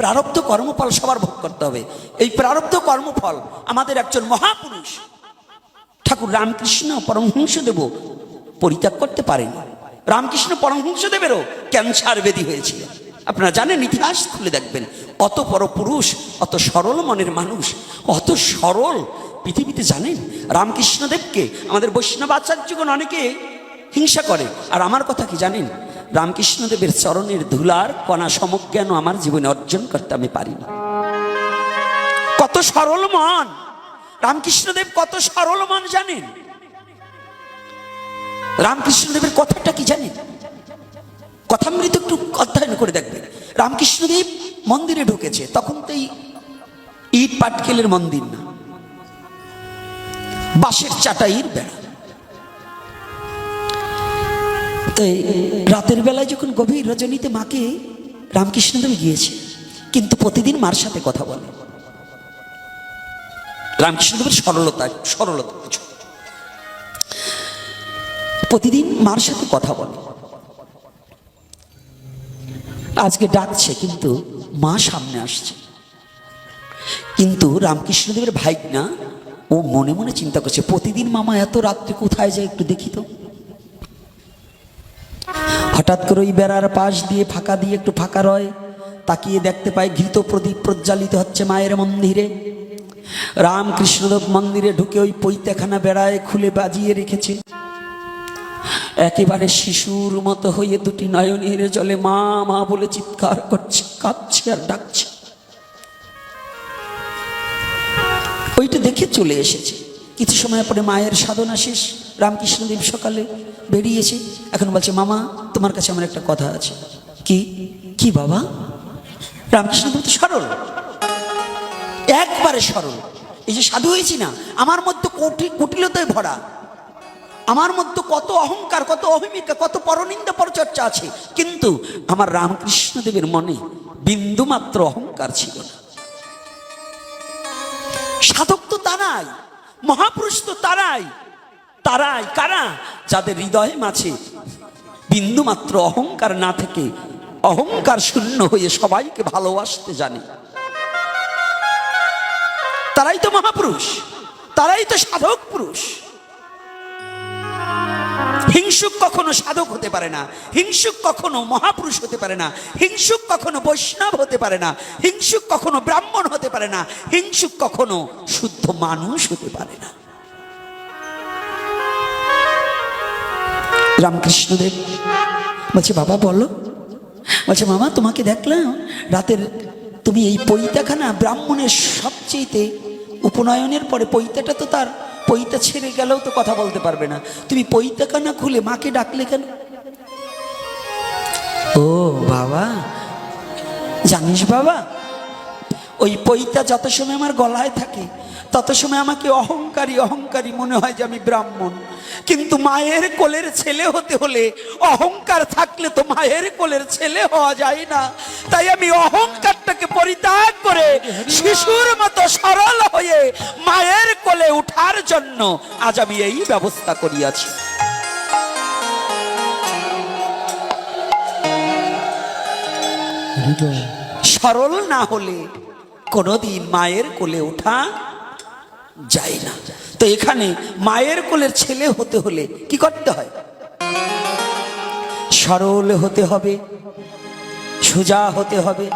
প্রারব্ধ কর্মফল সবার ভোগ করতে হবে। এই প্রারব্ধ কর্মফল আমাদের একজন মহাপুরুষ ঠাকুর রামকৃষ্ণ পরমহংসদেব পরিত্যাগ করতে পারেন। রামকৃষ্ণ পরমহংসদেবেরও ক্যান্সার ব্যাধি হয়েছিল। আপনারা জানেন, ইতিহাস খুলে দেখবেন, অত বড় পুরুষ, অত সরল মনের মানুষ, অত সরল পৃথিবীতে জানেন। রামকৃষ্ণদেবকে আমাদের বৈষ্ণব আচার্যগণ অনেকে হিংসা করে। আর আমার কথা কি জানেন, রামকৃষ্ণদেবের চরণের ধুলার কণা সমজ্ঞানও আমার জীবনে অর্জন করতে আমি পারিনি। কত সরল মন রামকৃষ্ণদেব, কত সরল মন জানেন। রামকৃষ্ণদেবের কথাটা কি জানেন, কথামৃত একটু অধ্যয়ন করে দেখবেন। রামকৃষ্ণদেব মন্দিরে ঢুকেছে, তখন তো এই ইট পাটকেলের মন্দির না, বাঁশের চাটাইয়ের বেড়া। রাতের বেলায় যখন গভীর রজনীতে মাকে রামকৃষ্ণদেব গিয়েছে, কিন্তু প্রতিদিন মার সাথে কথা বলে। রামকৃষ্ণদেবের সরলতা কিছু, প্রতিদিন মার সাথে কথা বলে। আজকে ডাকছে, কিন্তু মা সামনে আসছে। কিন্তু রামকৃষ্ণদেবের ভাইগনা ও মনে মনে চিন্তা করছে, প্রতিদিন মামা এত রাত্রে কোথায় যায় একটু দেখি তো। হঠাৎ করে ওই বেড়ার পাশ দিয়ে ফাঁকা দিয়ে একটু ফাঁকা রয়, তাকিয়ে দেখতে পায় ঘৃত প্রদীপ প্রজ্বালিত হচ্ছে মায়ের মন্দিরে। রামকৃষ্ণদেব মন্দিরে ঢুকে ওই পৈতেখানা বেড়ায় খুলে বাজিয়ে রেখেছে। একেবারে শিশুর মতো হয়ে দুটি নয়নের জলে মা মা বলে চিৎকার করছে, কাঁদছে আর ডাকছে। ওইটা দেখে চলে এসেছে। কিছু সময় পরে মায়ের সাধনা শেষ, রামকৃষ্ণদেব সকালে বেরিয়েছে। এখন বলছে, মামা তোমার কাছে আমার একটা কথা আছে। কি কি বাবা? রামকৃষ্ণদেব তো সরল, একবারে সরল। এই যে সাধু হয়েছি না, আমার মধ্যে কুটিলতায় ভরা, আমার মধ্যে কত অহংকার, কত অভিমিকা, কত পরনিন্দা পরচর্চা আছে, কিন্তু আমার রামকৃষ্ণদেবের মনে বিন্দু মাত্র অহংকার ছিল না। সাধক তো তারাই, মহাপুরুষ তো তারাই কারা? যাদের হৃদয়ে মাঝে বিন্দু মাত্র অহংকার না থেকে অহংকার শূন্য হয়ে সবাইকে ভালোবাসতে জানে। তারাই তো মহাপুরুষ, তারাই তো সাধক পুরুষ। হিংসুক কখনো সাধক হতে পারে না, হিংসুক কখনো মহাপুরুষ হতে পারে না, হিংসুক কখনো বৈষ্ণব হতে পারে না, হিংসুক কখনো ব্রাহ্মণ হতে পারে না, হিংসুক কখনো শুদ্ধ মানুষ হতে পারে না। রামকৃষ্ণদেব বলছে, বাবা বলো। বলছে, মামা তোমাকে দেখলাম রাতের, তুমি এই পৈতাখানা ব্রাহ্মণের সবচেয়ে উপনয়নের পরে পৈতাটা তো তার পৈতা ছেড়ে গেলেও তো কথা বলতে পারবে না, তুমি পৈতাখানা খুলে মাকে ডাকলে কেন? ও বাবা, জানিস বাবা, ওই পৈতা যত সময় আমার গলায় থাকে তত সময় আমাকে অহংকারী অহংকারী মনে হয় যে আমি ব্রাহ্মণ। কিন্তু মায়ের কোলের ছেলে হতে হলে অহংকার থাকলে তো মায়ের কোলের ছেলে হওয়া যায় না। তাই আমি অহংকারটাকে পরিত্যাগ করে শিশুর মতো সরল হয়ে মায়ের কোলে উঠার জন্য আজ আমি এই ব্যবস্থা করিয়াছি। সরল না হলে কোনোদিন মায়ের কোলে ওঠা যায় না। তো এখানে মায়ের কোলের ছেলে হতে হলে কি করতে হয়? সরল হতে হবে, সোজা হতে হবে।